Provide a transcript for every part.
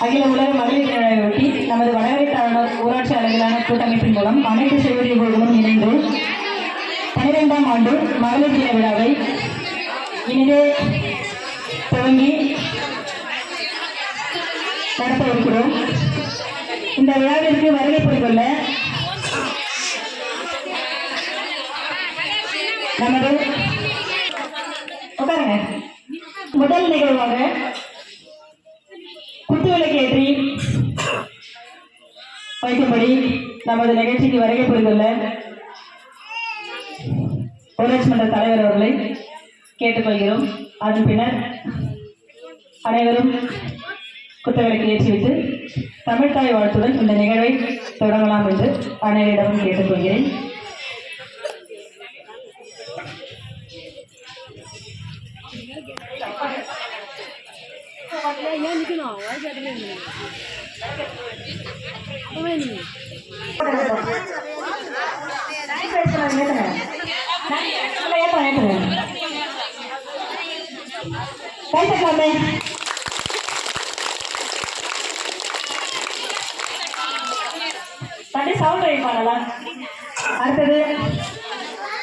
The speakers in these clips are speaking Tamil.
அகில உலக மகளிர் விழாவையொட்டி நமது வடகரை ஊராட்சி அளவிலான கூட்டமைப்பின் மூலம் அனைத்து செவிலிய குழுக்களும் இணைந்து 12ஆம் ஆண்டு மகளிர் தின விழாவை இனிதே துவங்கி நடத்த இருக்கிறோம். இந்த விழாவிற்கு வருகை புரிந்துள்ள நமது முதல் நிகழ்வாக குத்துவிளக்கு ஏற்றி வைக்கும்படி நமது நிகழ்ச்சிக்கு வருகை புரிந்துள்ள ஊராட்சி மன்ற தலைவர் அவர்களை கேட்டுக்கொள்கிறோம். அதன் பின்னர் அனைவரும் குத்துவிளக்கு ஏற்றிவிட்டு தமிழ்தாய் வாழ்த்துடன் இந்த நிகழ்வை தொடங்கலாம் என்று அனைவரிடமும் கேட்டுக்கொள்கிறேன்.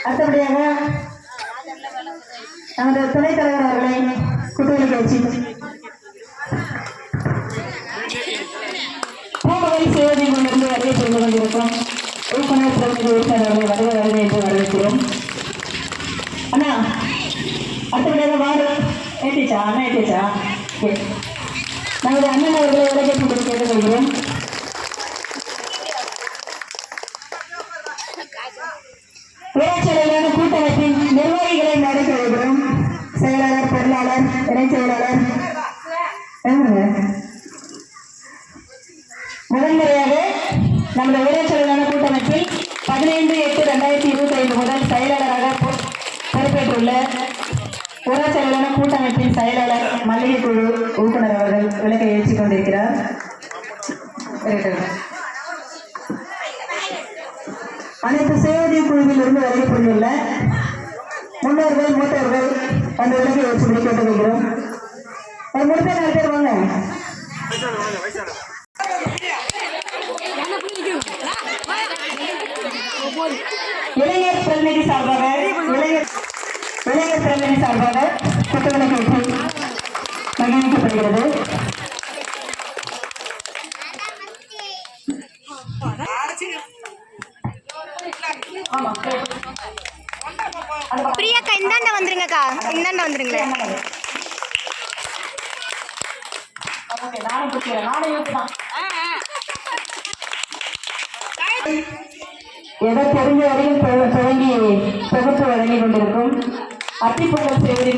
அடுத்தபடியாக நமது துணைத் தலைவர் அவர்களை குத்துவிளக்கு வச்சு பூமகள் சேவை கொண்டிருந்து வருகை செய்து கொண்டிருக்கும் உறுப்பினர் பிரதிநிதி உறுப்பினர்களை வருகை என்று வரவேற்கிறோம். அண்ணா அடுத்தபடியாக வாரு ஏற்றிச்சா அண்ணா ஏற்றிச்சா நமது அண்ணன் அவர்களை வரவேற்பு கேட்டுக்கொள்கிறோம். ஊராட்சி அளவிலான கூட்டமைப்பின் நிர்வாகிகளை நடத்தி வருகிறோம். செயலாளர், பொருளாளர், இணைச் செயலாளர். முதன்முறையாக நமது ஊராட்சி அளவிலான கூட்டமைப்பில் 15/8/2025 முதல் செயலாளராக பொறுப்பேற்றுள்ள ஊராட்சி அளவிலான கூட்டமைப்பின் செயலாளர் மல்லிகை குழு உறுப்பினர் அவர்கள் விளக்கை ஏற்றிக் கொண்டிருக்கிறார். அனைத்து சுய குழுவில் இருந்து வருகை புரிந்துள்ள முன்னோர்கள், மூத்தவர்கள் அந்த விலகை வச்சு கேட்டுக்கொள்கிறோம். ஒரு முடித்த 4 பேர் வாங்க. இளைஞர் பிரதிநிதி சார்பாக குத்துவிளக்கு ஏற்றி மகிழ்விக்கப்படுகிறது. பிரியாக்கா இந்தாண்ட வந்துருங்கக்கா, இந்தாண்ட வந்துருங்களே. எதை தெரிஞ்ச வரையும் துவங்கி தொகுப்பு வழங்கி கொண்டிருக்கும் அத்திப்பொங்கல் சேவை